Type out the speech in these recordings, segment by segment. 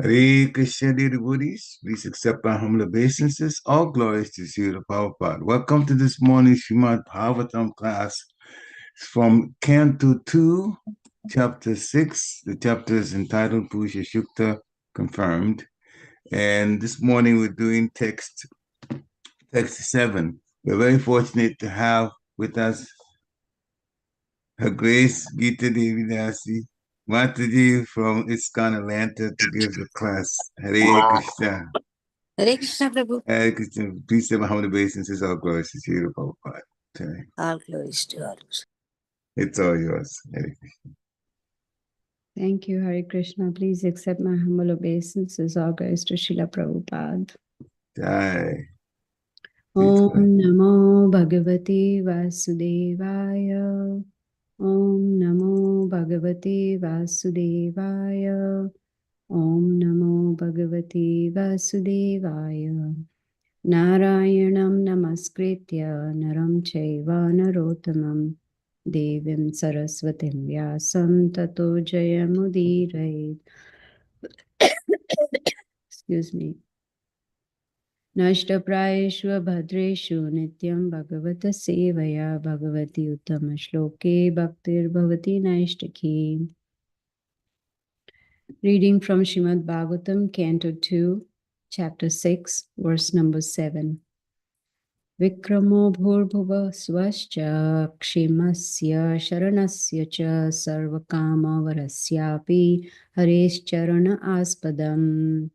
Hare Krishna, dear devotees. Please accept our humble obeisances. All glories to Srila Prabhupada. Welcome to this morning's Srimad Bhagavatam class. It's from Canto 2, Chapter 6. The chapter is entitled Purusha Shukta Confirmed. And this morning we're doing text 7. We're very fortunate to have with us Her Grace Gita Devi Dasi Mataji from ISKCON Atlanta to give the class. Hare Krishna. Hare Krishna, Prabhu. Hare Krishna. Please say Muhammad obeisances, all glories to Srila Prabhupada today. All glories to all. It's all yours. Hare Krishna. Thank you, Hare Krishna. Please accept my humble obeisances, all glories to Srila Prabhupada. Jai. Om Namo Bhagavate Vasudevaya. Om Namo Bhagavate Vasudevaya. Om Namo Bhagavate Vasudevaya. Narayanam Namaskritya Naram Chaiva Narottamam Devim Saraswatim Vyasam Tato Jayamudirayet. Excuse me. Nashtaprayeshva Bhadreshu Nityam Bhagavata Sevaya Bhagavati Uttama Shloke Bhaktir Bhavati Naishtaki. Reading from Srimad Bhagavatam, Canto 2, Chapter 6, verse number 7. Vikramo bhurbhuva swascha kshemasya sharanasya cha sarvakama varasyapi haresh charana aspadam.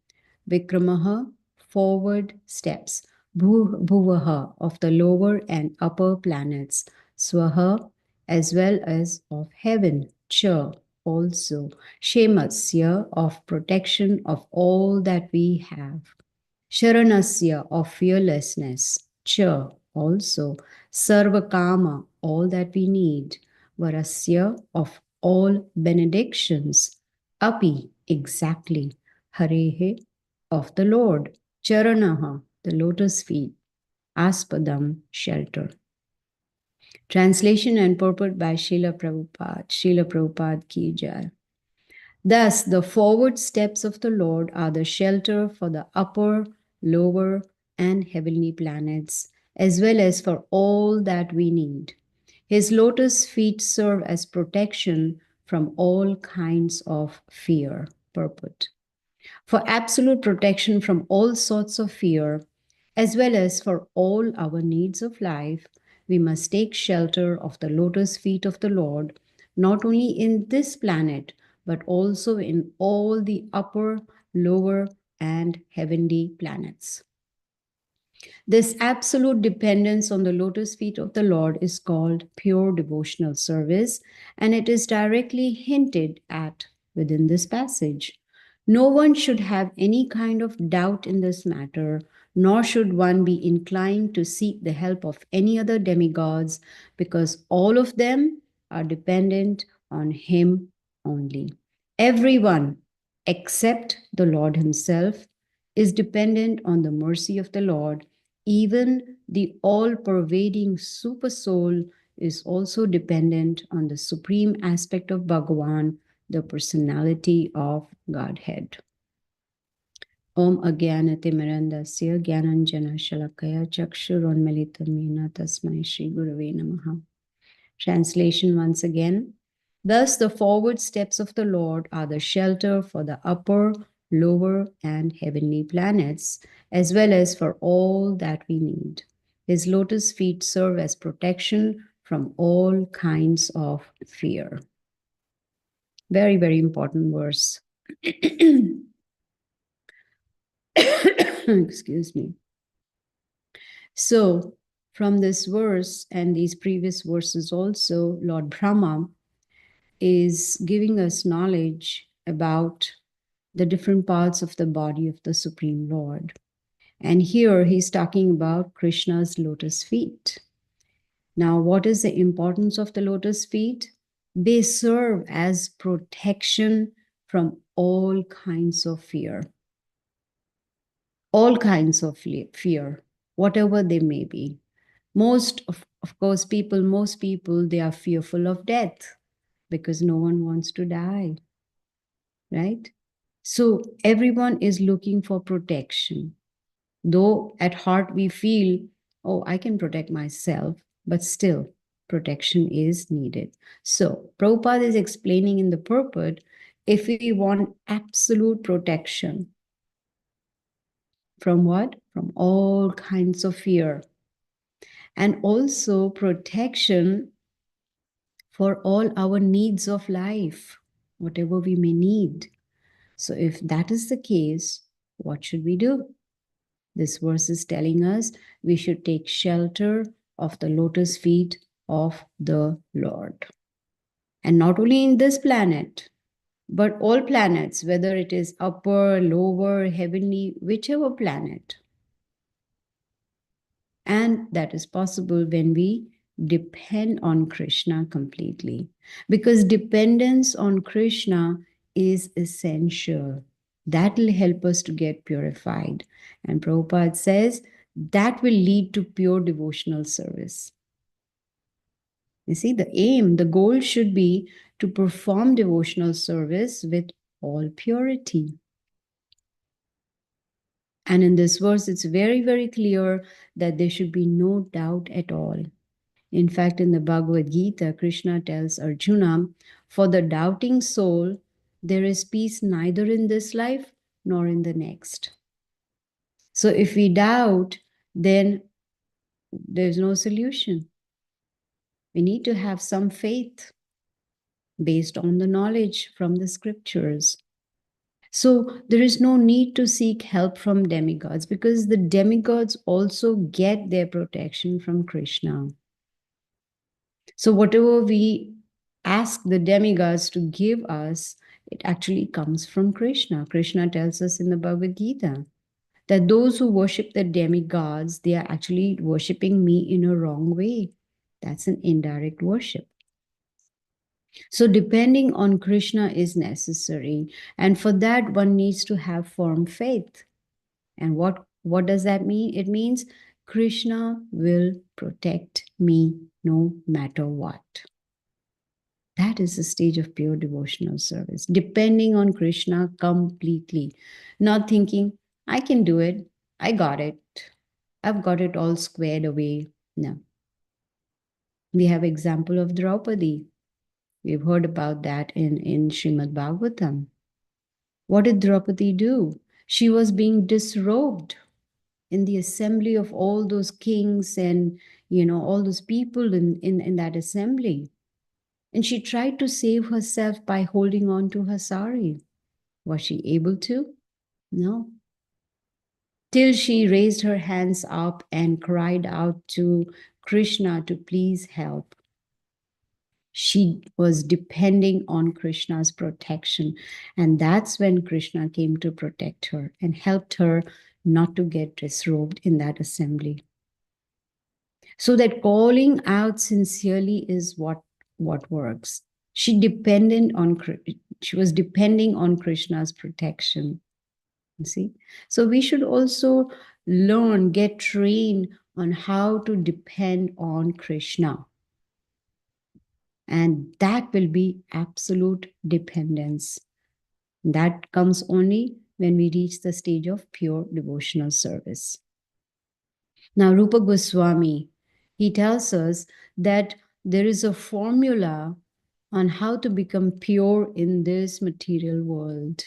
Vikramaha, forward steps, bhuvaha, of the lower and upper planets, swaha, as well as of heaven, cha, also, shemasya, of protection of all that we have, sharanasya, of fearlessness, cha, also, sarvakama, all that we need, varasya, of all benedictions, api, exactly, harehe, of the Lord, charanaha, the lotus feet, aspadam, shelter. Translation and purport by Srila Prabhupada. Srila Prabhupada ki jai. Thus, the forward steps of the Lord are the shelter for the upper, lower, and heavenly planets, as well as for all that we need. His lotus feet serve as protection from all kinds of fear. Purport. For absolute protection from all sorts of fear, as well as for all our needs of life, we must take shelter of the lotus feet of the Lord, not only in this planet, but also in all the upper, lower, and heavenly planets. This absolute dependence on the lotus feet of the Lord is called pure devotional service, and it is directly hinted at within this passage. No one should have any kind of doubt in this matter, nor should one be inclined to seek the help of any other demigods, because all of them are dependent on Him only. Everyone except the Lord Himself is dependent on the mercy of the Lord. Even the all pervading super soul is also dependent on the supreme aspect of Bhagavan, the personality of Godhead. Om Agyanati Mirandasya Gyananjana Shalakaya Chakshuronmelitamena Tasmai Shri Gurave Namaha. Translation once again. Thus, the forward steps of the Lord are the shelter for the upper, lower, and heavenly planets, as well as for all that we need. His lotus feet serve as protection from all kinds of fear. Very, very important verse. Excuse me. So, from this verse and these previous verses also, Lord Brahma is giving us knowledge about the different parts of the body of the Supreme Lord. And here he's talking about Krishna's lotus feet. Now, what is the importance of the lotus feet? They serve as protection from all kinds of fear. All kinds of fear, whatever they may be. Most of course, most people, they are fearful of death because no one wants to die, right? So everyone is looking for protection. Though at heart we feel, oh, I can protect myself, but still protection is needed. So Prabhupada is explaining in the purport, if we want absolute protection from what? From all kinds of fear. And also protection for all our needs of life, whatever we may need. So if that is the case, what should we do? This verse is telling us we should take shelter of the lotus feet of the Lord. And not only in this planet, but all planets, whether it is upper, lower, heavenly, whichever planet. And that is possible when we depend on Krishna completely. Because dependence on Krishna is essential. That will help us to get purified. And Prabhupada says that will lead to pure devotional service. You see, the aim, the goal should be to perform devotional service with all purity. And in this verse, it's very, very clear that there should be no doubt at all. In fact, in the Bhagavad Gita, Krishna tells Arjuna, for the doubting soul, there is peace neither in this life nor in the next. So if we doubt, then there's no solution. We need to have some faith based on the knowledge from the scriptures. So there is no need to seek help from demigods because the demigods also get their protection from Krishna. So whatever we ask the demigods to give us, it actually comes from Krishna. Krishna tells us in the Bhagavad Gita that those who worship the demigods, they are actually worshiping me in a wrong way. That's an indirect worship. So depending on Krishna is necessary. And for that, one needs to have firm faith. And what does that mean? It means Krishna will protect me no matter what. That is the stage of pure devotional service, depending on Krishna completely, not thinking, I can do it, I got it, I've got it all squared away. No. We have example of Draupadi. We've heard about that in Srimad Bhagavatam. What did Draupadi do? She was being disrobed in the assembly of all those kings and, all those people in that assembly. And she tried to save herself by holding on to her sari. Was she able to? No. Till she raised her hands up and cried out to Krishna to please help. She was depending on Krishna's protection. And that's when Krishna came to protect her and helped her not to get disrobed in that assembly. So that calling out sincerely is what works. She was depending on Krishna's protection. You see? So we should also get trained on how to depend on Krishna. And that will be absolute dependence. That comes only when we reach the stage of pure devotional service. Now, Rupa Goswami, he tells us that there is a formula on how to become pure in this material world.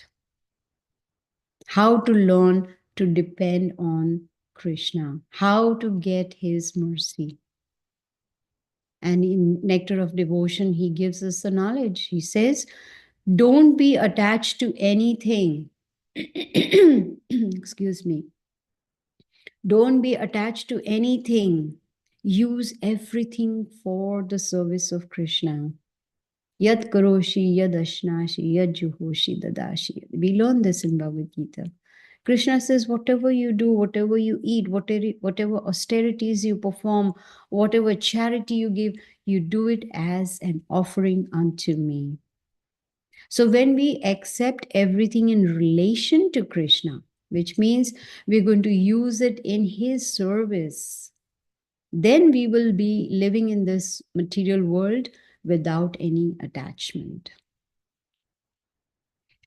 How to learn to depend on Krishna. How to get his mercy. And in Nectar of Devotion, he gives us the knowledge. He says, don't be attached to anything. Excuse me. Don't be attached to anything. Use everything for the service of Krishna. Yad karoshi, yad ashnashi, yad juhoshi, dadashi. We learn this in Bhagavad Gita. Krishna says, whatever you do, whatever you eat, whatever austerities you perform, whatever charity you give, you do it as an offering unto me. So when we accept everything in relation to Krishna, which means we're going to use it in his service, then we will be living in this material world without any attachment.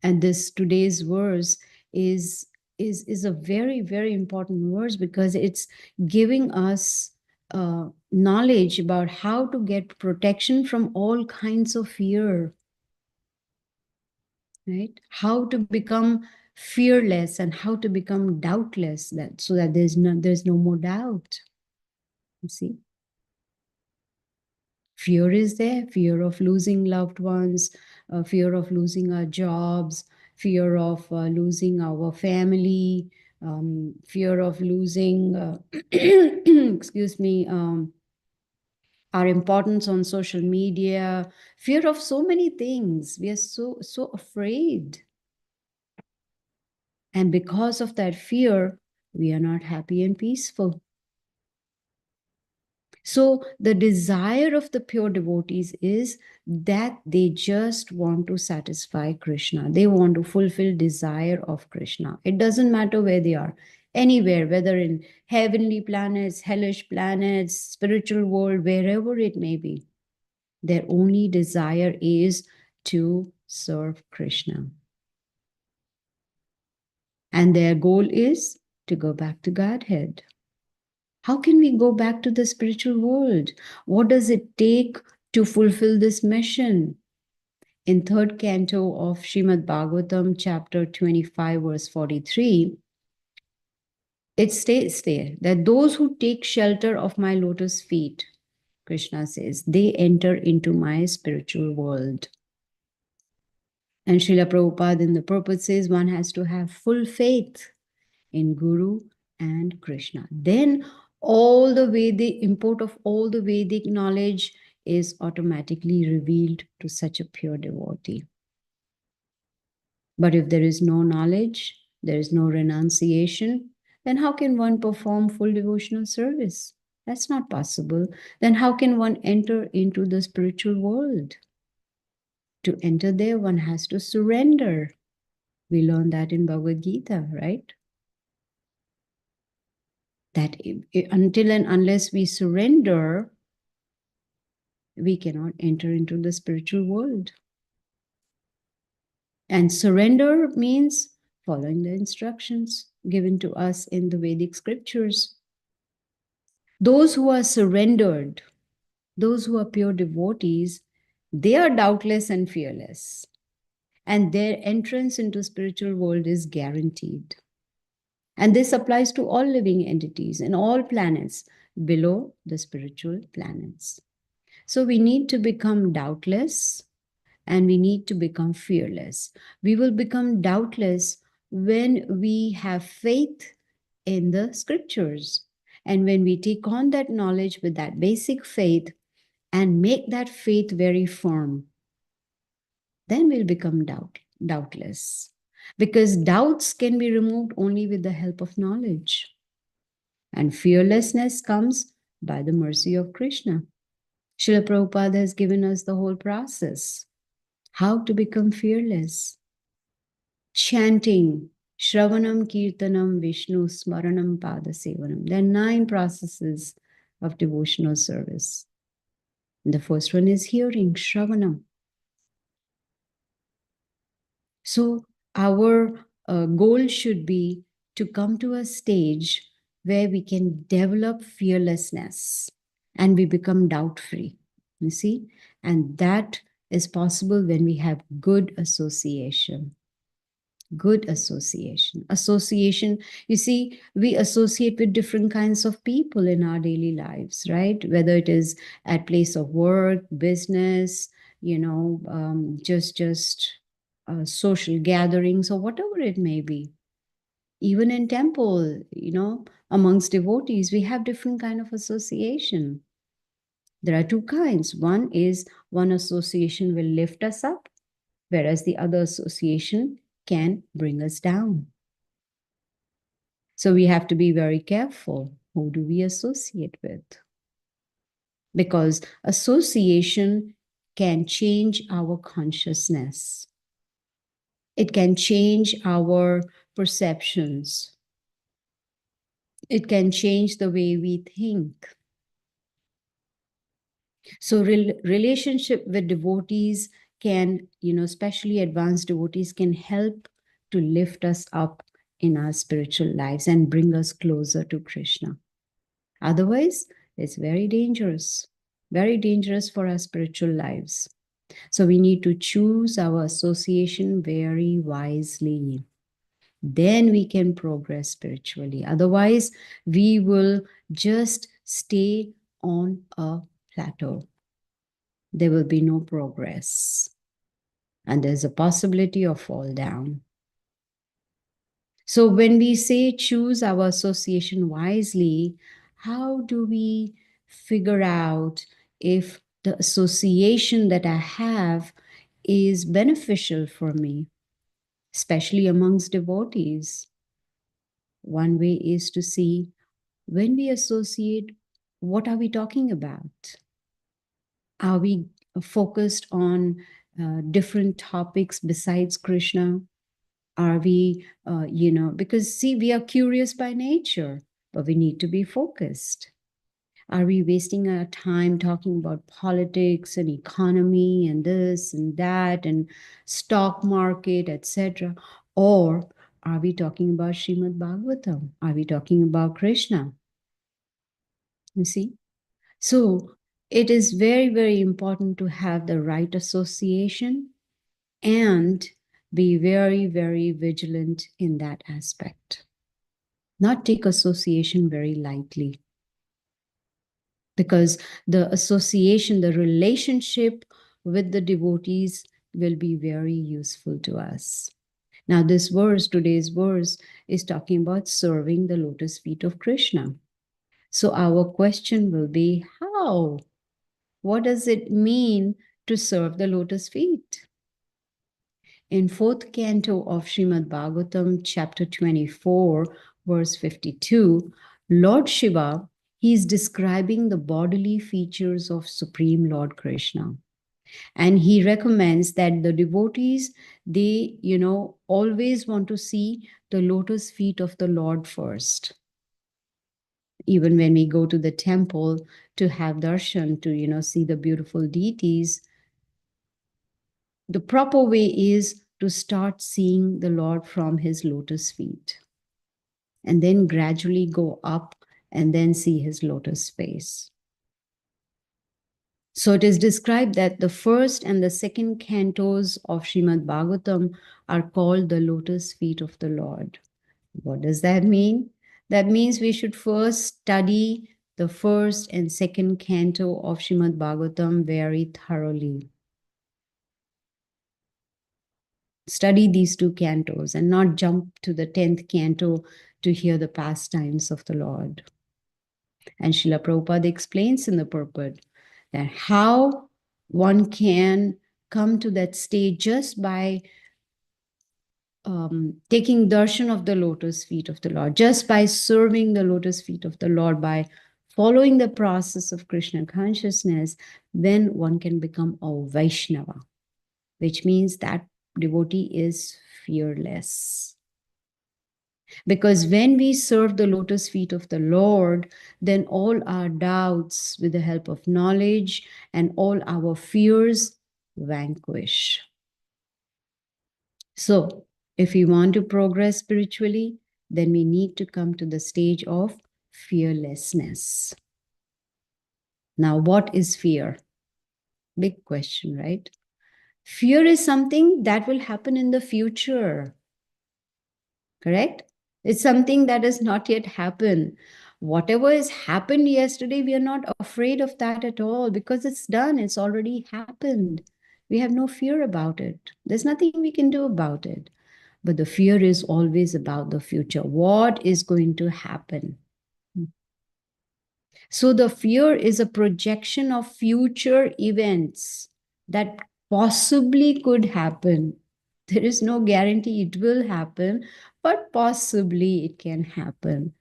And this today's verse is a very, very important verse because it's giving us knowledge about how to get protection from all kinds of fear. Right? How to become fearless and how to become doubtless, so that there's no more doubt. You see? Fear is there, fear of losing loved ones, fear of losing our jobs, fear of losing our family, fear of losing, excuse me, our importance on social media, fear of so many things. We are so afraid. And because of that fear, we are not happy and peaceful. So the desire of the pure devotees is that they just want to satisfy Krishna. They want to fulfill desire of Krishna. It doesn't matter where they are, anywhere, whether in heavenly planets, hellish planets, spiritual world, wherever it may be. Their only desire is to serve Krishna. And their goal is to go back to Godhead. How can we go back to the spiritual world? What does it take to fulfill this mission? In third canto of Srimad Bhagavatam, chapter 25, verse 43, it states there that those who take shelter of my lotus feet, Krishna says, they enter into my spiritual world. And Srila Prabhupada in the purport says one has to have full faith in Guru and Krishna. Then all the Vedic import of all the Vedic knowledge is automatically revealed to such a pure devotee. But if there is no knowledge, there is no renunciation, then how can one perform full devotional service? That's not possible. Then how can one enter into the spiritual world? To enter there, one has to surrender. We learn that in Bhagavad Gita, right? That until and unless we surrender, we cannot enter into the spiritual world. And surrender means following the instructions given to us in the Vedic scriptures. Those who are surrendered, those who are pure devotees, they are doubtless and fearless. And their entrance into spiritual world is guaranteed. And this applies to all living entities and all planets below the spiritual planets. So we need to become doubtless and we need to become fearless. We will become doubtless when we have faith in the scriptures. And when we take on that knowledge with that basic faith and make that faith very firm, then we'll become doubtless. Because doubts can be removed only with the help of knowledge. And fearlessness comes by the mercy of Krishna. Srila Prabhupada has given us the whole process. How to become fearless. Chanting, Shravanam, Kirtanam, Vishnu, Smaranam, Padasevanam. There are 9 processes of devotional service. And the first one is hearing, Shravanam. So our goal should be to come to a stage where we can develop fearlessness and we become doubt-free. You see? And that is possible when we have good association. Good association. Association, you see, we associate with different kinds of people in our daily lives, right? Whether it is at place of work, business, just social gatherings or whatever it may be. Even in temple, amongst devotees, we have different kind of association. There are 2 kinds. One is one association will lift us up, whereas the other association can bring us down. So we have to be very careful. Who do we associate with? Because association can change our consciousness. It can change our perceptions. It can change the way we think. So relationship with devotees can, especially advanced devotees, can help to lift us up in our spiritual lives and bring us closer to Krishna. Otherwise, it's very dangerous for our spiritual lives. So we need to choose our association very wisely. Then we can progress spiritually. Otherwise, we will just stay on a plateau. There will be no progress. And there's a possibility of fall down. So when we say choose our association wisely, how do we figure out if the association that I have is beneficial for me, especially amongst devotees? One way is to see when we associate, what are we talking about? Are we focused on different topics besides Krishna? Are we, because see, we are curious by nature, but we need to be focused. Are we wasting our time talking about politics and economy and this and that and stock market, etc.? Or are we talking about Srimad Bhagavatam? Are we talking about Krishna? You see? So it is very, very important to have the right association and be very, very vigilant in that aspect. Not take association very lightly. Because the association, the relationship with the devotees will be very useful to us. Now, this verse, today's verse, is talking about serving the lotus feet of Krishna. So our question will be, how? What does it mean to serve the lotus feet? In 4th canto of Srimad Bhagavatam, chapter 24, verse 52, Lord Shiva, he is describing the bodily features of Supreme Lord Krishna. And he recommends that the devotees, they, always want to see the lotus feet of the Lord first. Even when we go to the temple to have darshan, to, see the beautiful deities, the proper way is to start seeing the Lord from his lotus feet and then gradually go up and then see his lotus face. So it is described that the first and the second cantos of Srimad Bhagavatam are called the lotus feet of the Lord. What does that mean? That means we should first study the first and second canto of Srimad Bhagavatam very thoroughly. Study these two cantos and not jump to the 10th canto to hear the pastimes of the Lord. And Srila Prabhupada explains in the purport that how one can come to that stage just by taking darshan of the lotus feet of the Lord, just by serving the lotus feet of the Lord, by following the process of Krishna consciousness, then one can become a Vaishnava, which means that devotee is fearless. Because when we serve the lotus feet of the Lord, then all our doubts, with the help of knowledge, and all our fears vanquish. So, if we want to progress spiritually, then we need to come to the stage of fearlessness. Now, what is fear? Big question, right? Fear is something that will happen in the future, correct? It's something that has not yet happened. Whatever has happened yesterday, we are not afraid of that at all because it's done, it's already happened. We have no fear about it. There's nothing we can do about it. But the fear is always about the future. What is going to happen? So the fear is a projection of future events that possibly could happen. There is no guarantee it will happen, but possibly it can happen.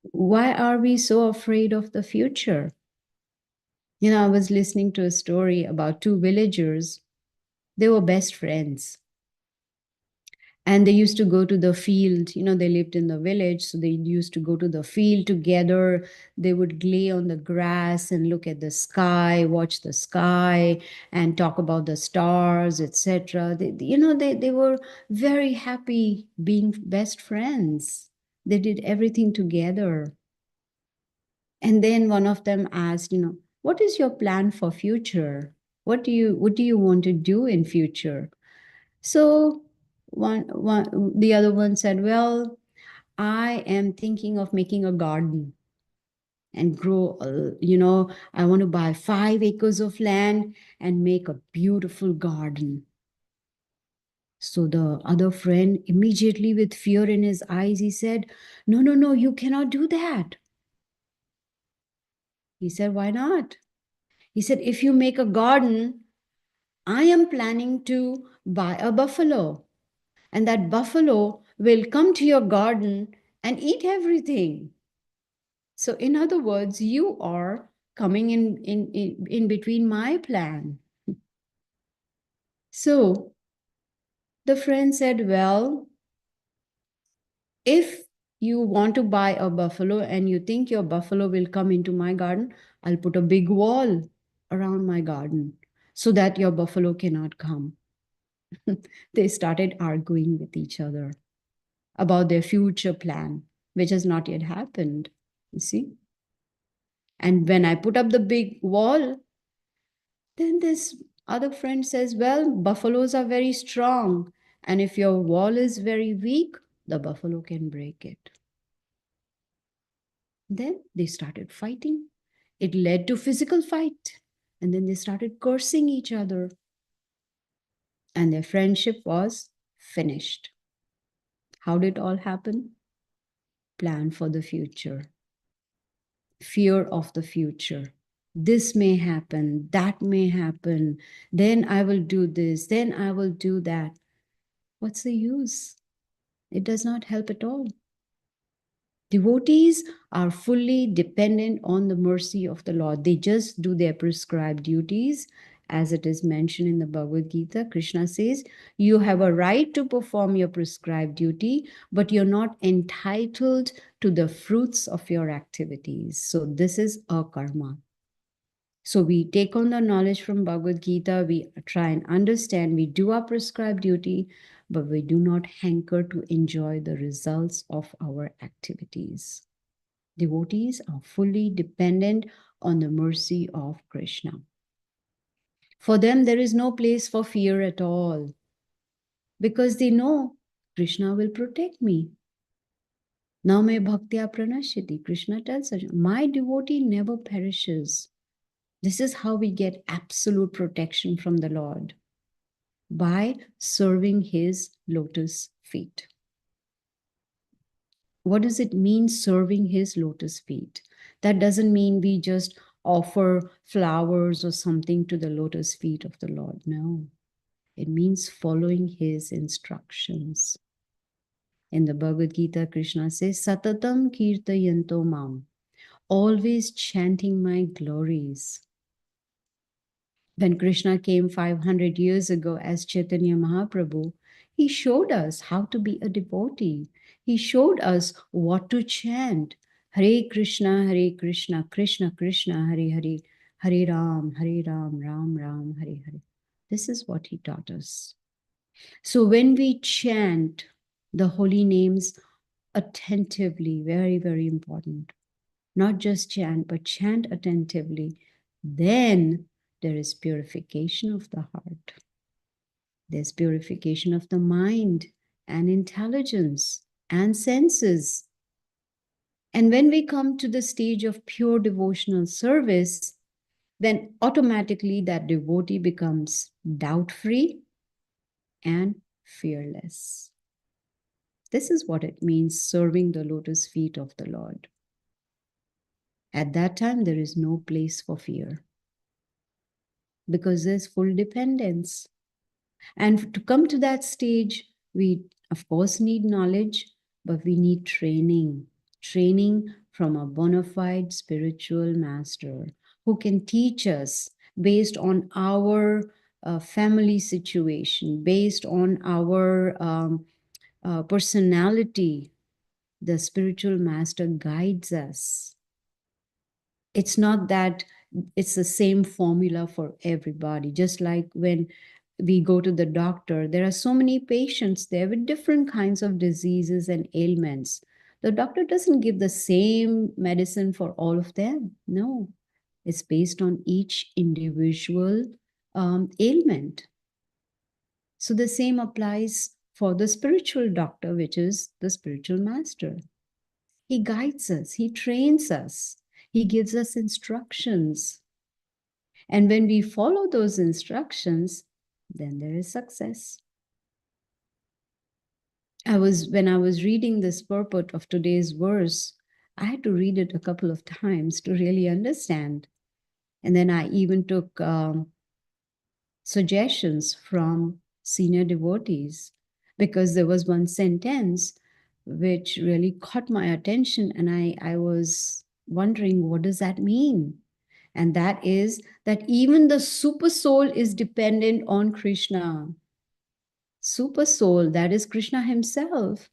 Why are we so afraid of the future? You know, I was listening to a story about two villagers. They were best friends. And they used to go to the field. You know, they lived in the village, so they used to go to the field together. They would lay on the grass and look at the sky, watch the sky, and talk about the stars, etc. They were very happy being best friends. They did everything together. And then one of them asked, what is your plan for future? What do you want to do in future? So the other one said, well, I am thinking of making a garden and grow, I want to buy 5 acres of land and make a beautiful garden. So the other friend, immediately with fear in his eyes, he said, no, no, no, you cannot do that. He said, why not? He said, if you make a garden, I am planning to buy a buffalo. And that buffalo will come to your garden and eat everything. So, in other words, you are coming in between my plan. So, the friend said, well, if you want to buy a buffalo and you think your buffalo will come into my garden, I'll put a big wall around my garden so that your buffalo cannot come. They started arguing with each other about their future plan, which has not yet happened. You see? And when I put up the big wall, then this other friend says, well, buffaloes are very strong. And if your wall is very weak, the buffalo can break it. Then they started fighting. It led to physical fight. And then they started cursing each other. And their friendship was finished. How did it all happen? Plan for the future. Fear of the future. This may happen, that may happen, then I will do this, then I will do that. What's the use? It does not help at all. Devotees are fully dependent on the mercy of the Lord. They just do their prescribed duties. As it is mentioned in the Bhagavad Gita, Krishna says, you have a right to perform your prescribed duty, but you're not entitled to the fruits of your activities. So this is a karma. So we take on the knowledge from Bhagavad Gita, we try and understand, we do our prescribed duty, but we do not hanker to enjoy the results of our activities. Devotees are fully dependent on the mercy of Krishna. For them, there is no place for fear at all because they know Krishna will protect me. Now me bhaktya pranashyati. Krishna tells us, my devotee never perishes. This is how we get absolute protection from the Lord, by serving his lotus feet. What does it mean, serving his lotus feet? That doesn't mean we just offer flowers or something to the lotus feet of the Lord. No, it means following his instructions. In the Bhagavad Gita, Krishna says, Satatam kirtayanto mam, always chanting my glories. When Krishna came 500 years ago as Chaitanya Mahaprabhu, he showed us how to be a devotee. He showed us what to chant. Hare Krishna, Krishna Krishna, Hare Hare, Hare Ram, Ram Ram, Hare Hare. This is what he taught us. So when we chant the holy names attentively, very, very important. Not just chant, but chant attentively. Then there is purification of the heart. There's purification of the mind and intelligence and senses. And when we come to the stage of pure devotional service, then automatically that devotee becomes doubt-free and fearless. This is what it means, serving the lotus feet of the Lord. At that time, there is no place for fear, because there's full dependence. And to come to that stage, we of course need knowledge, but we need training from a bona fide spiritual master who can teach us based on our family situation, based on our personality. The spiritual master guides us. It's not that it's the same formula for everybody. Just like when we go to the doctor, there are so many patients there with different kinds of diseases and ailments. The doctor doesn't give the same medicine for all of them. No, it's based on each individual ailment. So the same applies for the spiritual doctor, which is the spiritual master. He guides us, he trains us, he gives us instructions. And when we follow those instructions, then there is success. When I was reading this purport of today's verse, I had to read it a couple of times to really understand. And then I even took suggestions from senior devotees, because there was one sentence which really caught my attention, and I was wondering, what does that mean? And that is that even the super soul is dependent on Krishna. Super soul, that is Krishna himself.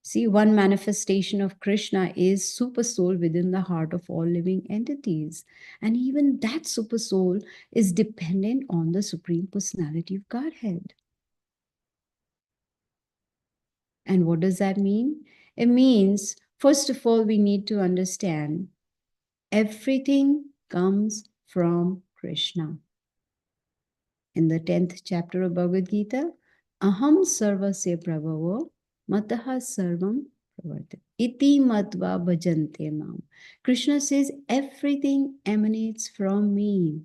See, one manifestation of Krishna is super soul within the heart of all living entities. And even that super soul is dependent on the Supreme Personality of Godhead. And what does that mean? It means, first of all, we need to understand everything comes from Krishna. In the 10th chapter of Bhagavad Gita, Aham sarvasya prabhavo mataha sarvam pravartate iti matva bhajante mam. Krishna says, everything emanates from me.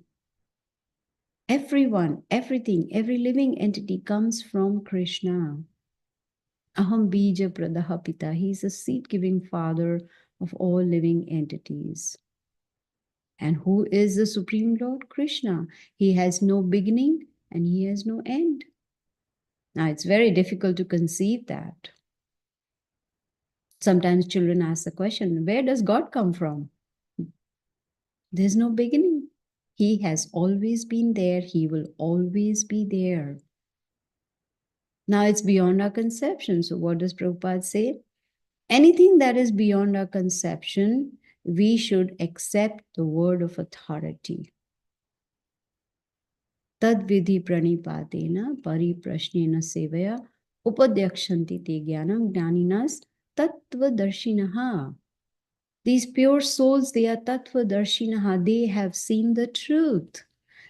Everyone, everything, every living entity comes from Krishna. Aham bija pradaha pita. He is the seed-giving father of all living entities. And who is the Supreme Lord? Krishna. He has no beginning and he has no end. Now, it's very difficult to conceive that. Sometimes children ask the question, where does God come from? There's no beginning. He has always been there. He will always be there. Now, it's beyond our conception. So what does Prabhupada say? Anything that is beyond our conception, we should accept the word of authority. Tad vidhi pranipatena pariprashnena sevaya upadyakshanti te jnanam jnaninas tattva darshinaha. These pure souls, they are tattva darshinaha. They have seen the truth.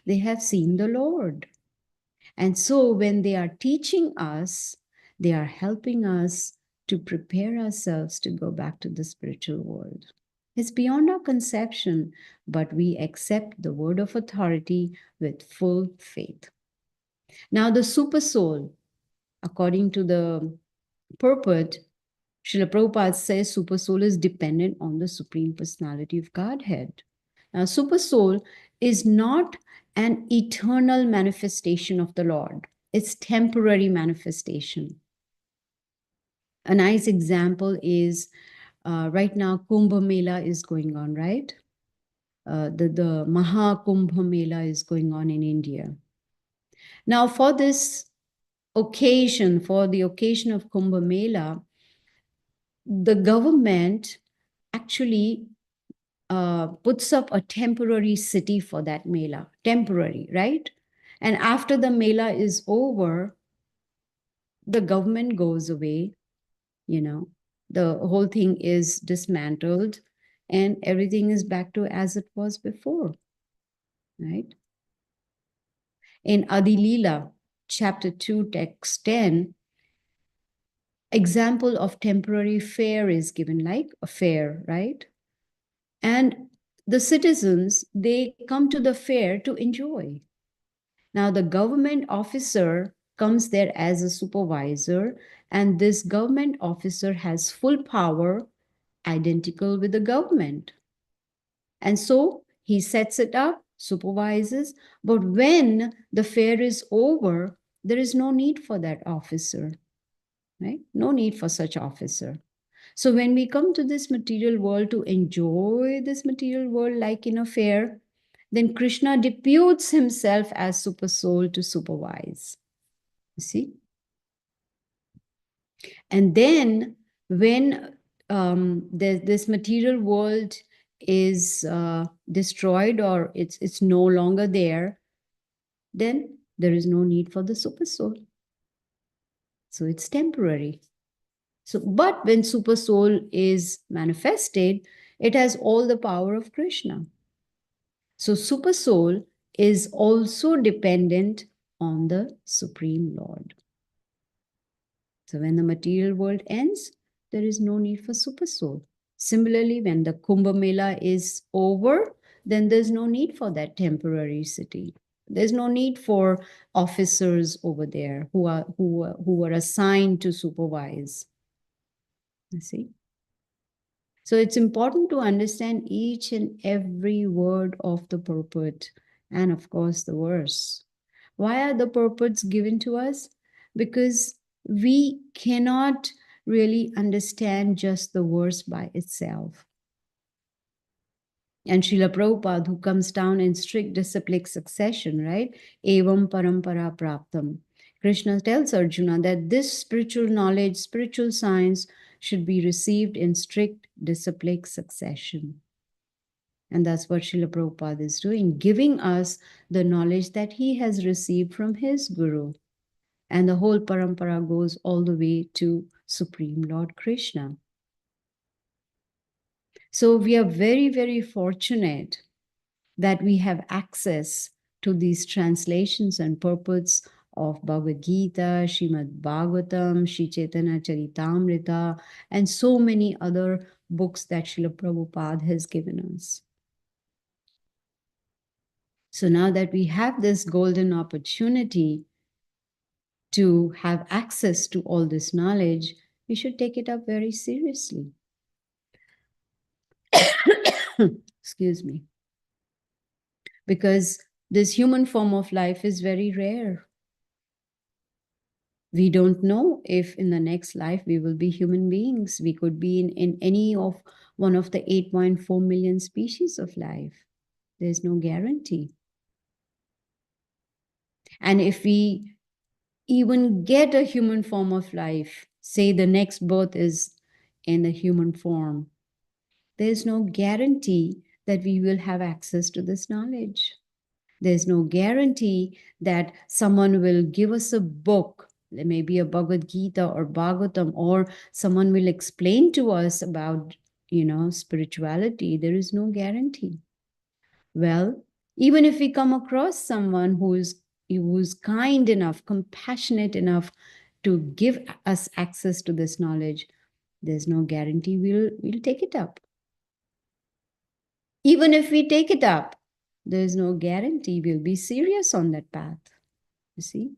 They have seen the Lord. And so when they are teaching us, They are helping us to prepare ourselves to go back to the spiritual world. It's beyond our conception, but we accept the word of authority with full faith. Now, the super soul, according to the purport, Srila Prabhupada says super soul is dependent on the Supreme Personality of Godhead. Now, super soul is not an eternal manifestation of the Lord. It's temporary manifestation. A nice example is right now Kumbh Mela is going on, right? The Maha Kumbh Mela is going on in India. Now, for this occasion, for the occasion of Kumbh Mela, the government actually puts up a temporary city for that Mela, temporary, right? And after the Mela is over, the government goes away, you know, the whole thing is dismantled and everything is back to as it was before, right? In Adi Leela, chapter 2, text 10, example of temporary fair is given, like a fair, right? And the citizens, they come to the fair to enjoy. Now, the government officer comes there as a supervisor, and this government officer has full power identical with the government. And so he sets it up, supervises, but when the fair is over, there is no need for that officer, right? No need for such officer. So when we come to this material world to enjoy this material world like in a fair, then Krishna deputes himself as super soul to supervise. You see? And then when this material world is destroyed or it's no longer there, then there is no need for the super soul. So it's temporary. So, but when super soul is manifested, it has all the power of Krishna. So super soul is also dependent on the Supreme Lord. So when the material world ends, there is no need for super soul. Similarly, when the Kumbh Mela is over, then there's no need for that temporary city. There's no need for officers over there who are assigned to supervise. You see? So it's important to understand each and every word of the purport and, of course, the verse. Why are the purports given to us? Because we cannot really understand just the verse by itself. And Srila Prabhupada, who comes down in strict disciplic succession, right? Evam parampara praptam. Krishna tells Arjuna that this spiritual knowledge, spiritual science should be received in strict disciplic succession. And that's what Srila Prabhupada is doing, giving us the knowledge that he has received from his Guru. And the whole parampara goes all the way to Supreme Lord Krishna. So we are very, very fortunate that we have access to these translations and purports of Bhagavad Gita, Srimad Bhagavatam, Sri Chaitanya Charitamrita, and so many other books that Srila Prabhupada has given us. So now that we have this golden opportunity to have access to all this knowledge, we should take it up very seriously. Excuse me. Because this human form of life is very rare. We don't know if in the next life we will be human beings. We could be in any of one of the 8.4 million species of life. There's no guarantee. And if we even get a human form of life, say the next birth is in a human form, there's no guarantee that we will have access to this knowledge. There's no guarantee that someone will give us a book, maybe a Bhagavad Gita or Bhagavatam, or someone will explain to us about, spirituality. There is no guarantee. Well, even if we come across someone who's kind enough, compassionate enough to give us access to this knowledge, there's no guarantee we'll take it up. Even if we take it up, there's no guarantee we'll be serious on that path. You see?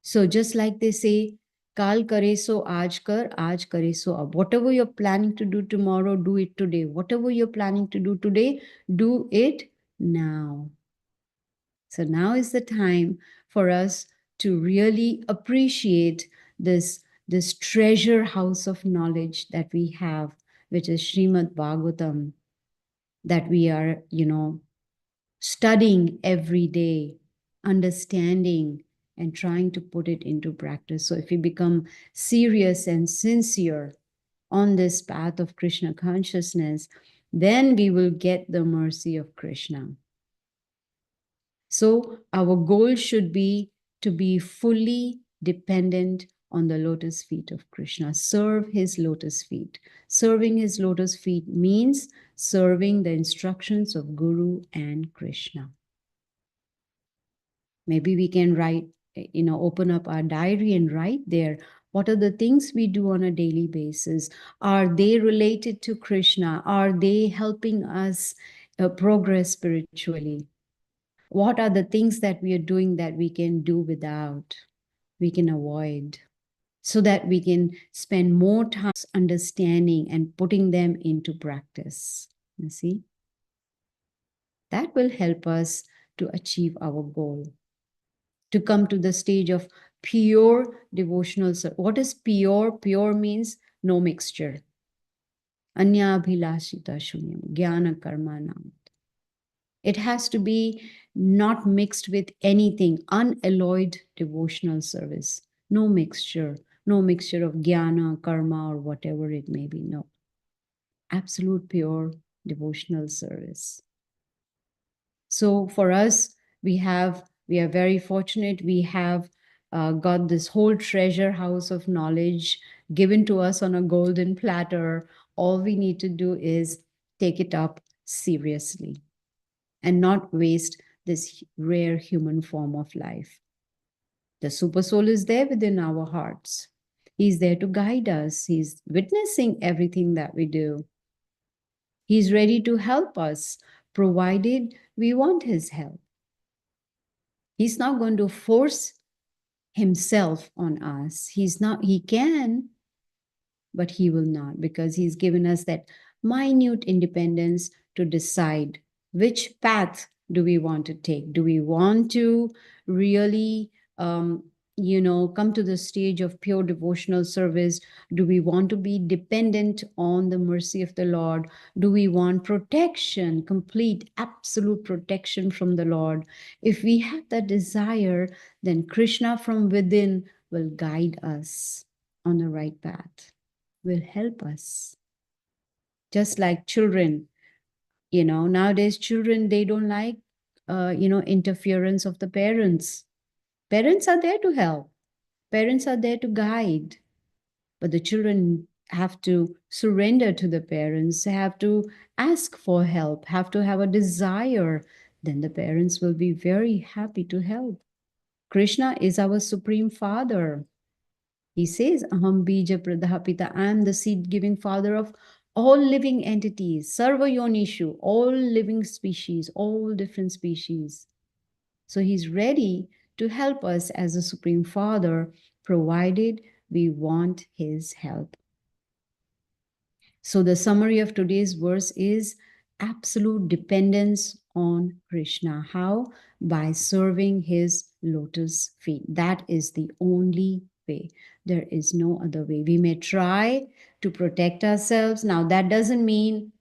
So just like they say, Kal kare so aaj kar, aaj kare so ab. Whatever you're planning to do tomorrow, do it today. Whatever you're planning to do today, do it now. So now is the time for us to really appreciate this treasure house of knowledge that we have, which is Srimad Bhagavatam, that we are, studying every day, understanding, and trying to put it into practice. So if we become serious and sincere on this path of Krishna consciousness, then we will get the mercy of Krishna. So our goal should be to be fully dependent on the lotus feet of Krishna. Serve his lotus feet. Serving his lotus feet means serving the instructions of Guru and Krishna. Maybe we can write, open up our diary and write there, what are the things we do on a daily basis? Are they related to Krishna? Are they helping us progress spiritually? What are the things that we are doing that we can do without, we can avoid, so that we can spend more time understanding and putting them into practice? You see? That will help us to achieve our goal, to come to the stage of pure devotional service. What is pure? Pure means no mixture. Anya abhilashita shunyam, jnana karma nam. It has to be not mixed with anything, unalloyed devotional service. No mixture of jnana, karma, or whatever it may be. No. Absolute pure devotional service. So for us, we are very fortunate. We have got this whole treasure house of knowledge given to us on a golden platter. All we need to do is take it up seriously and not waste this rare human form of life. The super soul is there within our hearts. He's there to guide us. He's witnessing everything that we do. He's ready to help us, provided we want his help. He's not going to force himself on us. He can, but he will not, because he's given us that minute independence to decide which path do we want to take. Do we want to really come to the stage of pure devotional service? Do we want to be dependent on the mercy of the Lord? Do we want protection, complete absolute protection from the Lord? If we have that desire, then Krishna from within will guide us on the right path, will help us. Just like children, nowadays children, they don't like, interference of the parents. Parents are there to help. Parents are there to guide. But the children have to surrender to the parents, have to ask for help, have to have a desire. Then the parents will be very happy to help. Krishna is our Supreme Father. He says, Aham bija pradhapita, I am the seed-giving father of all living entities, sarva yonishu, all living species, all different species. So he's ready to help us as a Supreme Father, provided we want his help. So the summary of today's verse is absolute dependence on Krishna. How? By serving his lotus feet. That is the only way. There is no other way. We may try to protect ourselves. Now, that doesn't mean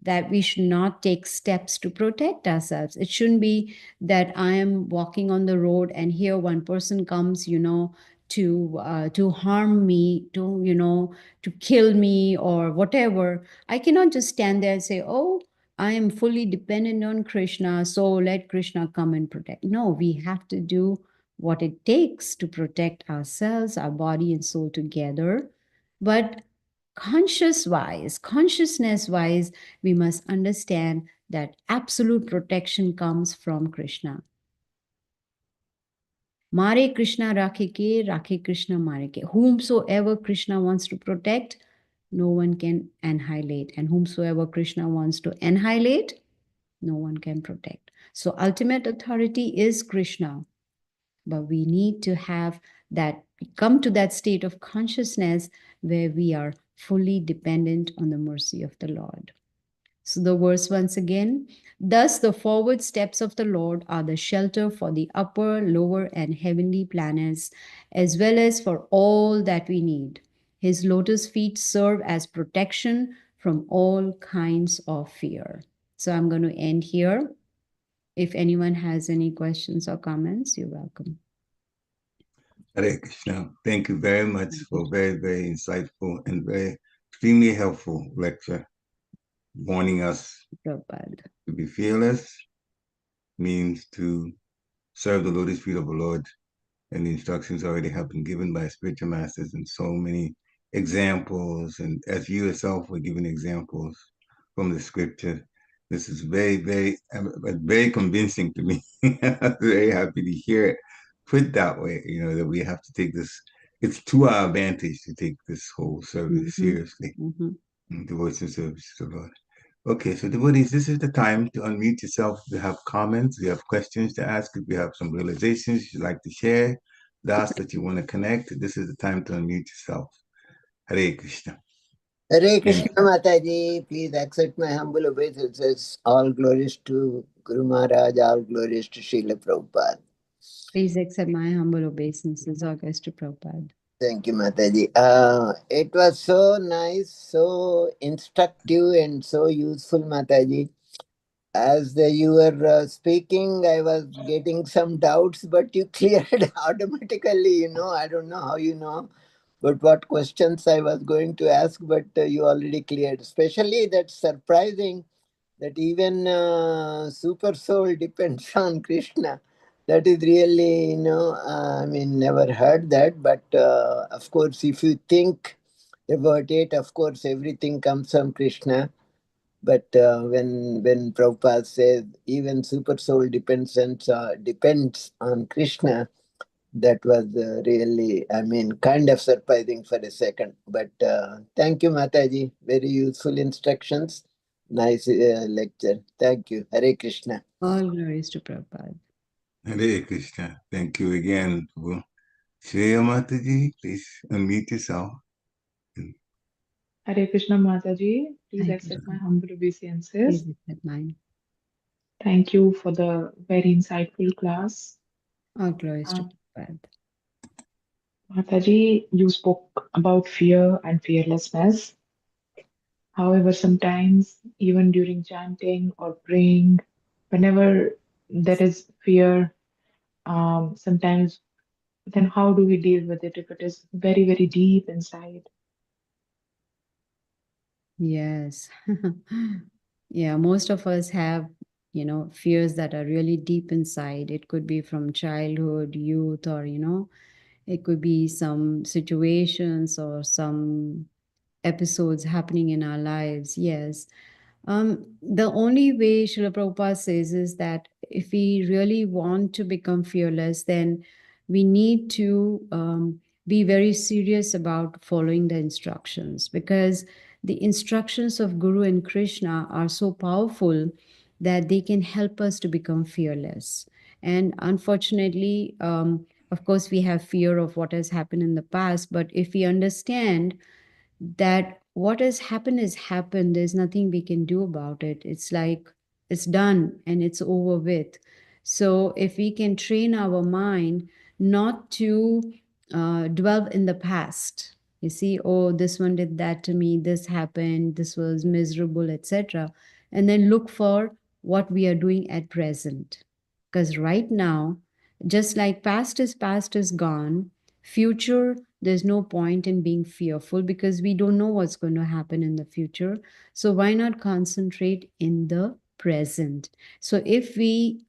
that we should not take steps to protect ourselves. It shouldn't be that I am walking on the road and here one person comes, to harm me, to kill me or whatever. I cannot just stand there and say, oh, I am fully dependent on Krishna, so let Krishna come and protect. No, we have to do what it takes to protect ourselves, our body and soul together. But consciousness wise, we must understand that absolute protection comes from Krishna. Mare Krishna Rakhe Krishna Mare ke. Whomsoever Krishna wants to protect, no one can annihilate. And whomsoever Krishna wants to annihilate, no one can protect. So ultimate authority is Krishna. But we need to have that, come to that state of consciousness where we are fully dependent on the mercy of the Lord. So the verse once again, thus the forward steps of the Lord are the shelter for the upper, lower, and heavenly planets, as well as for all that we need. His lotus feet serve as protection from all kinds of fear. So I'm going to end here. If anyone has any questions or comments, you're welcome. Hare Krishna. Thank you very much for a very, very insightful and very extremely helpful lecture, warning us Prabhupada. to be fearless means to serve the lotus feet of the Lord. And the instructions already have been given by spiritual masters and so many examples. And as you yourself were giving examples from the scripture, this is very, very, very convincing to me. I'm very happy to hear it put that way, that we have to take this, it's to our advantage to take this whole service seriously. Devotion service to the Lord. Okay, so devotees, this is the time to unmute yourself. If you have comments, if you have questions to ask, if you have some realizations you'd like to share, dots that you want to connect, this is the time to unmute yourself. Hare Krishna. Hare Krishna Mataji, please accept my humble obeisances. All glories to Guru Maharaj, all glories to Srila Prabhupada. Please accept my humble obeisances, all glories to Prabhupada. Thank you, Mataji. It was so nice, so instructive, and so useful, Mataji. As you were speaking, I was getting some doubts, but you cleared automatically. I don't know how you know, but what questions I was going to ask, but you already cleared. Especially that's surprising that even super soul depends on Krishna. That is really, I mean, never heard that. But of course, if you think about it, of course, everything comes from Krishna. But when Prabhupada says even super soul depends on Krishna, that was really, I mean, kind of surprising for a second. But thank you, Mataji. Very useful instructions. Nice lecture. Thank you. Hare Krishna. All glories to Prabhupada. Hare Krishna. Thank you again. Shreya Mataji, please unmute yourself. Hare Krishna Mataji, please Hare accept my Krishna. humble Please obeisances. accept mine. Thank you for the very insightful class. All glories to Um, Prabhupada. Mataji, you spoke about fear and fearlessness. However, sometimes, even during chanting or praying, whenever there is fear, sometimes then how do we deal with it if it is very, very deep inside? Yes. Yeah, most of us have, fears that are really deep inside. It could be from childhood, youth, or, it could be some situations or some episodes happening in our lives. Yes. The only way Srila Prabhupada says is that if we really want to become fearless, then we need to be very serious about following the instructions, because the instructions of Guru and Krishna are so powerful that they can help us to become fearless. And unfortunately, of course, we have fear of what has happened in the past, but if we understand that what has happened is happened, there's nothing we can do about it. It's like it's done and it's over with. So if we can train our mind not to dwell in the past, you see, oh, this one did that to me, this happened, this was miserable, etc., and then look for what we are doing at present. Because right now, just like past is gone, future, there's no point in being fearful because we don't know what's going to happen in the future. So why not concentrate in the present? So if we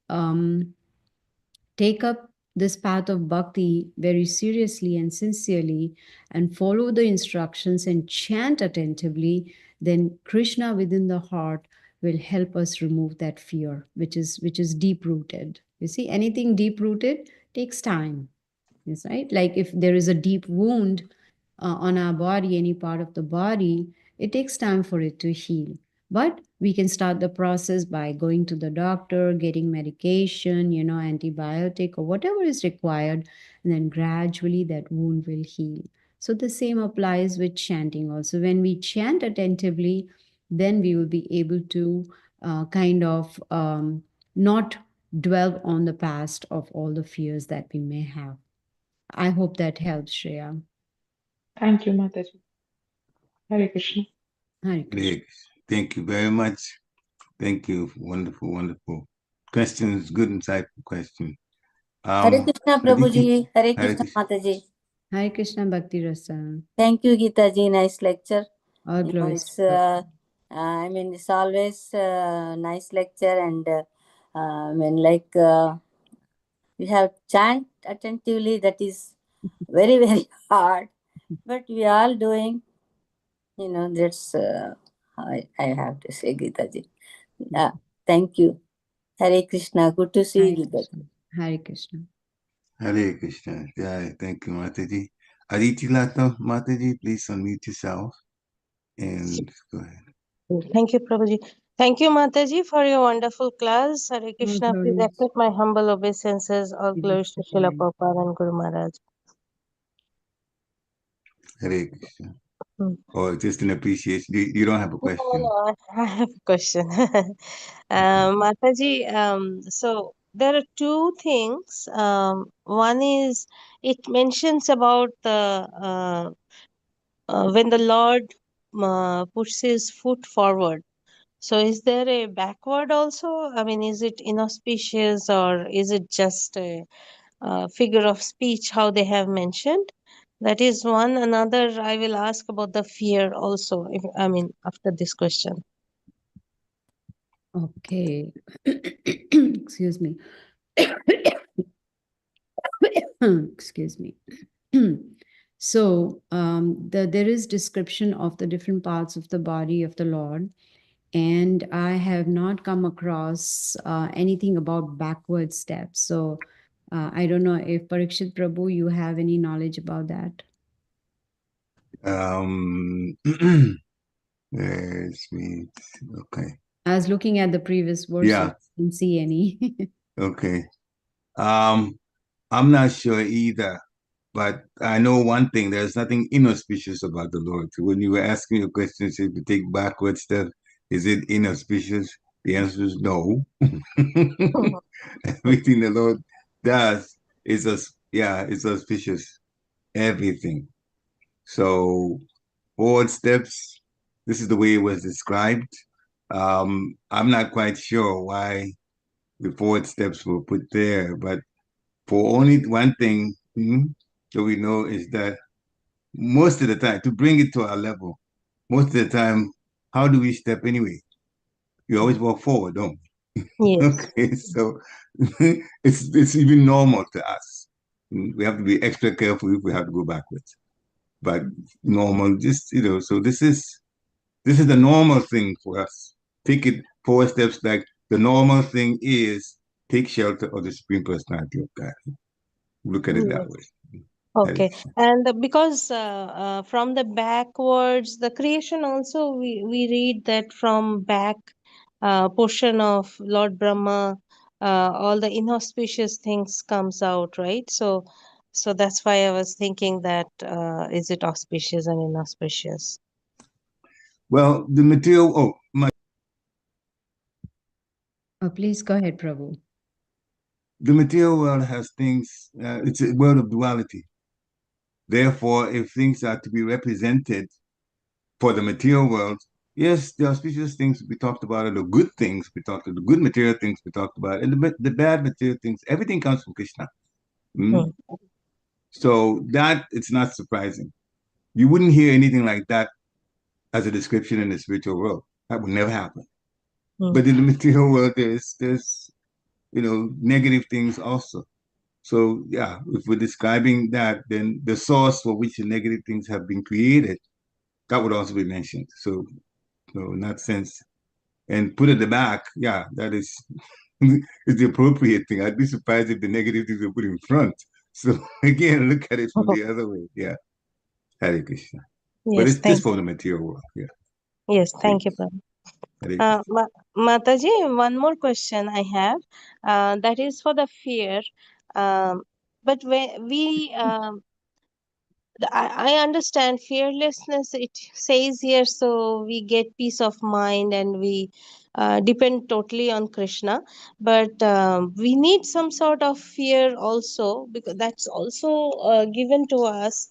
take up this path of bhakti very seriously and sincerely and follow the instructions and chant attentively, then Krishna within the heart will help us remove that fear, which is deep rooted. You see, anything deep rooted takes time. Yes, right? Like if there is a deep wound on our body, any part of the body, it takes time for it to heal. But we can start the process by going to the doctor, getting medication, antibiotic or whatever is required, and then gradually that wound will heal. So the same applies with chanting also. When we chant attentively, then we will be able to kind of not dwell on the past of all the fears that we may have. I hope that helps, Shreya. Thank you, Mataji. Hare Krishna. Hare Krishna. Thank you very much. Thank you. Wonderful, wonderful questions. Good, insightful question. Hare Krishna, Aditi, Prabhuji. Hare Hare Krishna, Krishna. Mataji. Hare Krishna Bhakti Rasa. Thank you, Gita ji. Nice lecture. All You know, glories it's to it's always nice lecture, and we have chant attentively. That is very very hard, but we are doing. That's I have to say, Gita ji. Thank you. Hare Krishna. Good to see you, Hare Gita Krishna. ji. Hare Krishna. Hare Krishna. Yeah, thank you, Mataji. Aditi Lata, Mataji, please unmute yourself and go ahead. Thank you, Prabhuji. Thank you, Mataji, for your wonderful class. Hare All Krishna, please glories. accept my humble obeisances. All glories to Srila Prabhupada and Guru Maharaj. Hare Krishna. Hmm. Or just an appreciation. You don't have a No, question. no, I have a question. Mataji, so there are two things. One is it mentions about the when the Lord puts his foot forward. So is there a backward also? I mean, is it inauspicious or is it just a figure of speech, how they have mentioned? That is one. Another, I will ask about the fear also, after this question. Okay. Excuse me. Excuse me. So there is description of the different parts of the body of the Lord, and I have not come across anything about backward steps. So I don't know if Parikshit Prabhu, you have any knowledge about that. There's me. Okay. I was looking at the previous verses. Yeah. Didn't see any. Okay. I'm not sure either, but I know one thing: there's nothing inauspicious about the Lord. So when you were asking your question, if you take backward step, is it inauspicious? The answer is no. Everything the Lord does is it's auspicious. Everything. So forward steps. This is the way it was described. I'm not quite sure why the forward steps were put there, but for only one thing that we know is that most of the time, to bring it to our level, most of the time, how do we step anyway? You always walk forward, don't we? Yes. Okay, so it's even normal to us. We have to be extra careful if we have to go backwards. But normal, just so this is the normal thing for us. Take it 4 steps back. The normal thing is take shelter of the Supreme Personality of God. Look at it that Yes. way. Okay. And because from the backwards, the creation also, we read that from back portion of Lord Brahma, all the inauspicious things comes out, right? So that's why I was thinking that is it auspicious and inauspicious? Well, the material. Please go ahead, Prabhu. The material world has things. It's a world of duality. Therefore, if things are to be represented for the material world, yes, the auspicious things we talked about, are the good things we talked about, the good material things we talked about, and the bad material things. Everything comes from Krishna. So that it's not surprising. You wouldn't hear anything like that as a description in the spiritual world. That would never happen. But in the material world, there's negative things also. So yeah, if we're describing that, then the source for which the negative things have been created, that would also be mentioned. So in that sense, and put at the back, yeah, that is is the appropriate thing. I'd be surprised if the negative things were put in front. So again, look at it from the other way. Yeah. Hare Krishna. But Yes, it's just thank for you. the material world. Yeah. Yes, Hare thank you, Krishna. Prabhu. Hare Krishna. Mataji, one more question I have. That is for the fear. Um, but when I understand fearlessness, it says here, so we get peace of mind and we depend totally on Krishna. But we need some sort of fear also, because that's also given to us.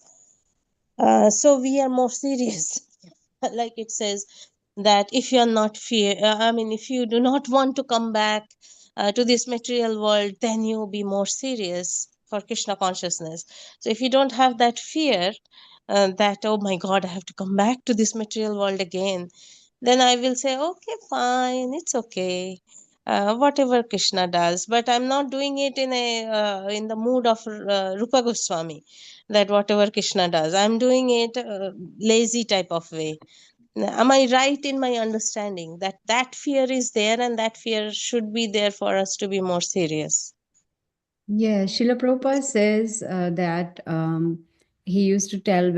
So we are more serious. Like it says that if you are not if you do not want to come back to this material world, then you be more serious for Krishna consciousness. So if you don't have that fear, that oh my god, I have to come back to this material world again, then I will say okay, fine, it's okay, whatever Krishna does. But I'm not doing it in the mood of Rupa Goswami, that whatever Krishna does, I'm doing it lazy type of way. Am I right in my understanding that that fear is there, and that fear should be there for us to be more serious? Yeah, Srila Prabhupada says that he used to tell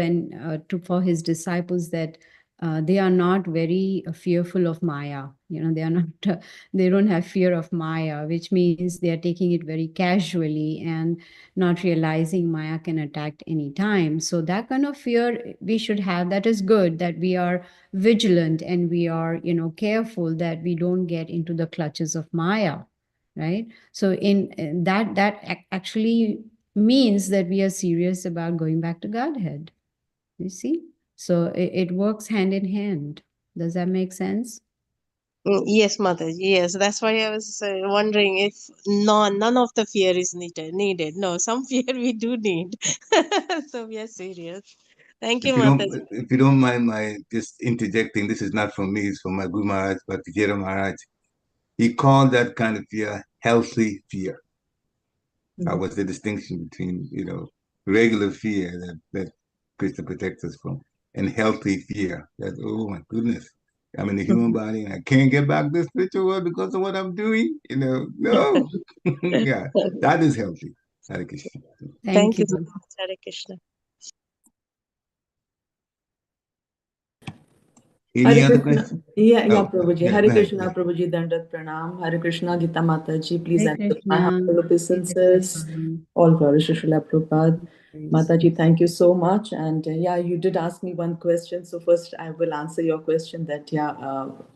for his disciples that they are not very fearful of Maya. You know, they are not, they don't have fear of Maya, which means they are taking it very casually and not realizing Maya can attack any time. So that kind of fear we should have. That is good, that we are vigilant and we are, careful that we don't get into the clutches of Maya, right? So in actually means that we are serious about going back to Godhead. You see, so it works hand in hand. Does that make sense? Yes, mother. Yes, that's why I was wondering if none of the fear is needed. No, some fear we do need. So we are serious. Thank you, mother. If you don't mind my just interjecting, this is not from me, it's from my Guru Maharaj, but Vijay Maharaj. He called that kind of fear healthy fear. That was the distinction between, regular fear that Krishna protects us from and healthy fear. That, oh my goodness, I'm in the human body and I can't get back to the spiritual world because of what I'm doing. No. Yeah, that is healthy. Hare Krishna. Thank Thank you you. so much, Hare Krishna. Any Hare other Krishna. question? Yeah, Oh, Prabhuji. yeah, Hare go ahead. Krishna, Prabhuji, Dandat Pranam. Hare Krishna, Gita Mataji. Please Hare accept my Krishna. humble Please accept obeisances. pardon. All glory to Srila Prabhupada. Praise. Mataji, thank you so much. And yeah, you did ask me one question. So first, I will answer your question that,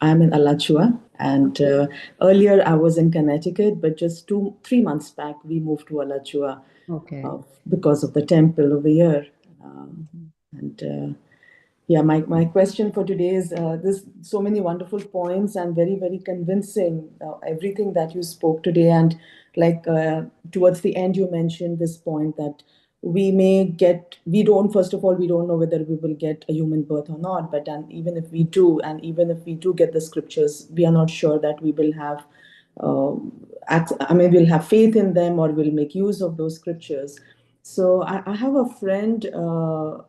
I'm in Alachua. And earlier, I was in Connecticut, but just 3 months back, we moved to Alachua Okay. because of the temple over here. Mhm. And yeah, my question for today is there's so many wonderful points and very, very convincing, everything that you spoke today. And like towards the end, you mentioned this point that we don't, first of all, we don't know whether we will get a human birth or not. But and even if we do, and even if we do get the scriptures, we are not sure that we will have, we'll have faith in them or we'll make use of those scriptures. So I have a friend,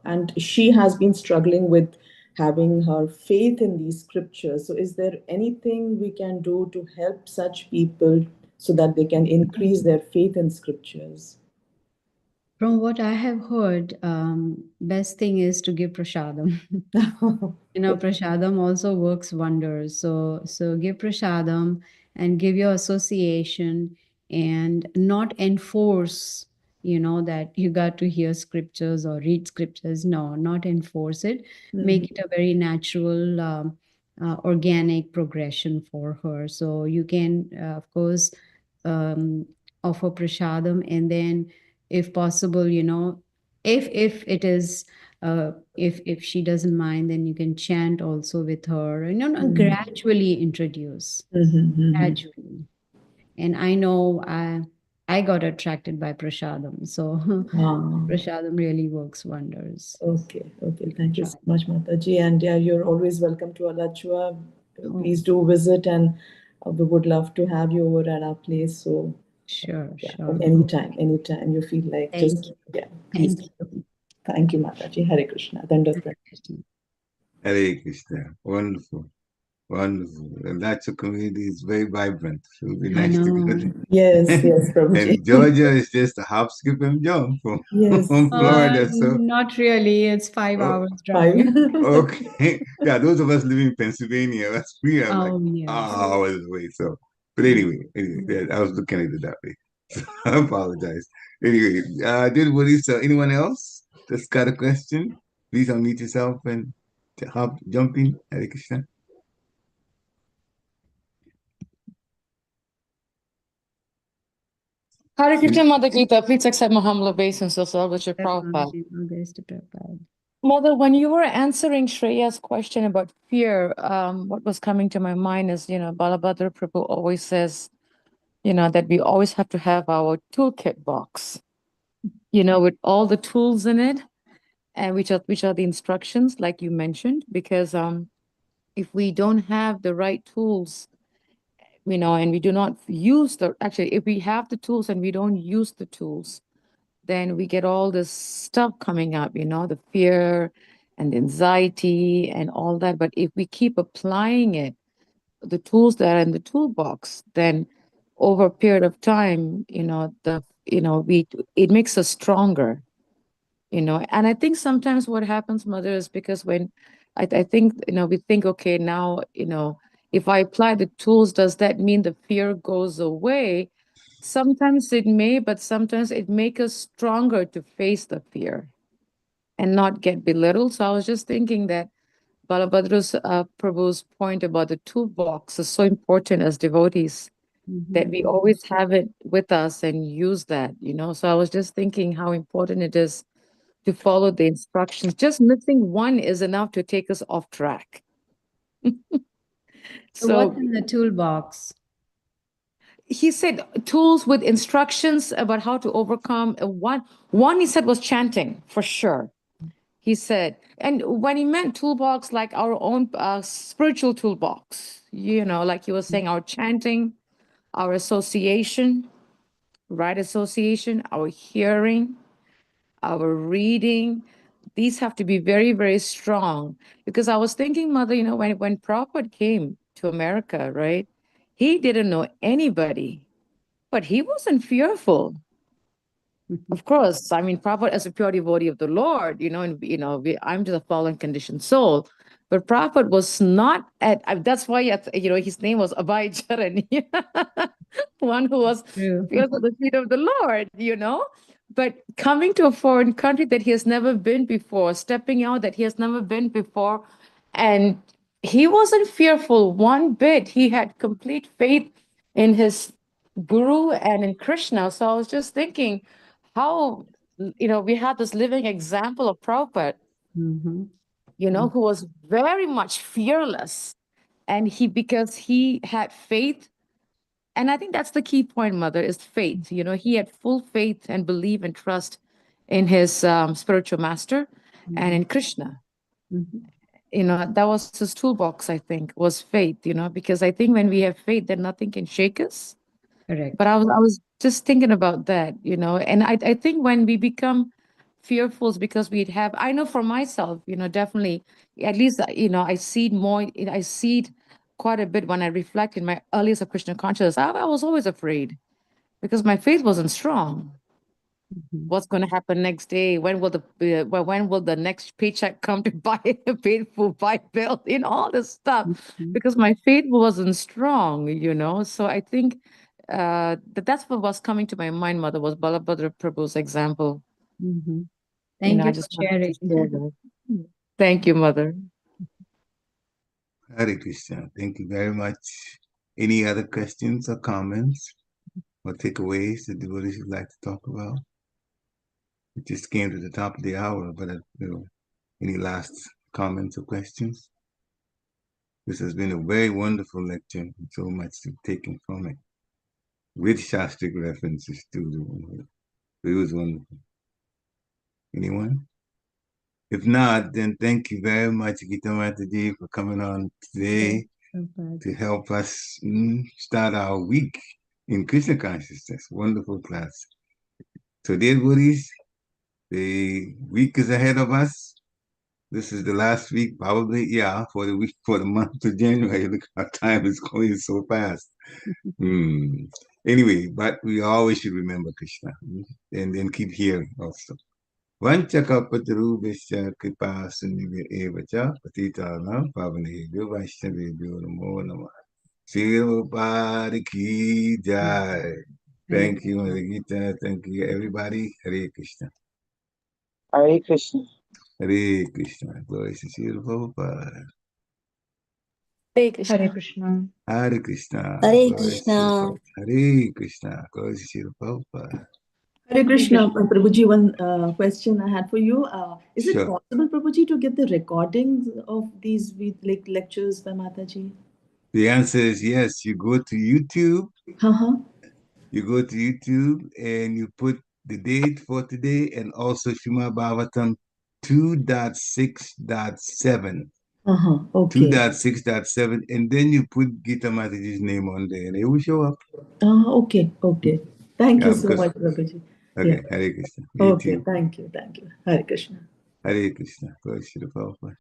and she has been struggling with having her faith in these scriptures. So, is there anything we can do to help such people so that they can increase their faith in scriptures? From what I have heard, best thing is to give prasadam. Prasadam also works wonders. So give prasadam and give your association and not enforce, that you got to hear scriptures or read scriptures. No, not enforce it. Make it a very natural, organic progression for her. So you can, of course, um, offer prasadam, and then, if possible, if it is if she doesn't mind, then you can chant also with her, gradually introduce, gradually. And I know I got attracted by prasadam, so Ah, prasadam really works wonders. okay. You can Thank you try. so much, Mataji. And yeah, you're always welcome to Alachua. Oh, Please do visit, and we would love to have you over at our place. So sure, yeah, sure. anytime you feel like, Thank just you. yeah, please. Thank you. Thank you, Mataji. Hare Krishna. Dandat Hare Pranam. Krishna. Hare Krishna. Wonderful. Wonderful. The Lacho community is very vibrant. So it would be I nice to know. visit. Yes, yes, Prabhuji. And Georgia is just a hop, skip, and jump from, Yes, from yes. Florida. So, Not really. It's 5 hours oh, Five. drive. okay. Yeah, those of us living in Pennsylvania, that's we are like Oh, yes. hours away. So, but Yeah. anyway, yeah, I was looking at it that way. So I apologize. Anyway, did Woody, so anyone else that's got a question? Please unmute yourself and hop, jump in. Hare Krishna. Hare Krishna, Mother Gita, please accept my humble obeisance with your Prabhupada. Prabhupada. Mother, when you were answering Shreya's question about fear, what was coming to my mind is, Balabhadra Prabhu always says, that we always have to have our toolkit box, with all the tools in it, and which are the instructions, like you mentioned, because if we don't have the right tools, and we do not use actually, if we have the tools and we don't use the tools, then we get all this stuff coming up, the fear and the anxiety and all that. But if we keep applying it, the tools that are in the toolbox, then over a period of time, we it makes us stronger, And I think sometimes what happens, Mother, is because when I think, we think, okay, now, if I apply the tools, does that mean the fear goes away? Sometimes it may, but sometimes it makes us stronger to face the fear and not get belittled. So I was just thinking that Balabhadra's Prabhu's point about the toolbox is so important as devotees, that we always have it with us and use that, So I was just thinking how important it is to follow the instructions. Just missing one is enough to take us off track. So what's So in the toolbox? he said tools with instructions about how to overcome one he said was chanting for sure. He said, and when he meant toolbox, like our own spiritual toolbox, like he was saying, our chanting, our association, right association, our hearing, our reading, these have to be very, very strong. Because I was thinking, Mother, when Prabhupada came to America, right, he didn't know anybody, but he wasn't fearful. Of course, I mean, Prabhupada as a pure devotee of the Lord, and I'm just a fallen conditioned soul. But Prabhupada was not that's why, his name was Abhay Charan, one who was True. feels at the feet of the Lord. But coming to a foreign country that he has never been before, stepping out that he has never been before, and he wasn't fearful one bit. He had complete faith in his guru and in Krishna. So I was just thinking how, we had this living example of Prabhupada, Mm-hmm. who was very much fearless. And because he had faith, and I think that's the key point, Mother, is faith. He had full faith and belief and trust in his spiritual master and in Krishna. That was his toolbox, I think, was faith, because I think when we have faith, then nothing can shake us. Correct. But I was just thinking about that, and I think when we become fearful is because I know for myself, definitely, at least, I see it more, I see it quite a bit when I reflect in my earliest of Krishna consciousness. I was always afraid because my faith wasn't strong. What's going to happen next day? When will the next paycheck come to buy pay for buy bill? All this stuff, because my faith wasn't strong. So I think that's what was coming to my mind. Mother, was Balabhadra Prabhu's example. Thank I you for just wanted to sharing. share that. Thank you, Mother. Hare Krishna. Thank you very much. Any other questions or comments or takeaways that devotees would like to talk about? It just came to the top of the hour, but any last comments or questions? This has been a very wonderful lecture. So much to taken from it, with Shastric references too. It was wonderful. Anyone? If not, then thank you very much, Gita Mataji, for coming on today to help us start our week in Krishna consciousness. Wonderful class. So, dear buddies, the week is ahead of us. This is the last week, probably, yeah, for the week, for the month of January. Look how time is going so fast. Anyway, but we always should remember Krishna and then keep hearing also. Vanchakapatarubyascha kripa sindhivya evacha patitanam pavanebhyo vaishnavebhyo namo namah. Sri Prabhupada ki jai. Thank you, Mother Gita. Thank you, everybody. Hare Krishna. Hare Krishna. Hare Krishna. Glory to Sri Prabhupada. Hare Hare Krishna. Krishna. Hare Krishna. Hare Glory to Sri Krishna. Prabhupada. Hare Krishna. Glory to Sri Prabhupada. Hare Hare Krishna, Krishna. Prabhuji, one question I had for you. Is it Sure. possible, Prabhuji, to get the recordings of these like lectures by Mataji? The answer is yes. You go to YouTube. Uh-huh. You go to YouTube and you put the date for today and also Shima Bhavatam 2.6.7. Okay. 2.6.7, and then you put Gita Mataji's name on there and it will show up. Okay. Thank you Yeah, so because, much, Prabhuji. Yeah. okay, Hare Krishna. You Okay. too. Thank you. Hare Krishna. Hare Krishna. Glory to the Prabhupada.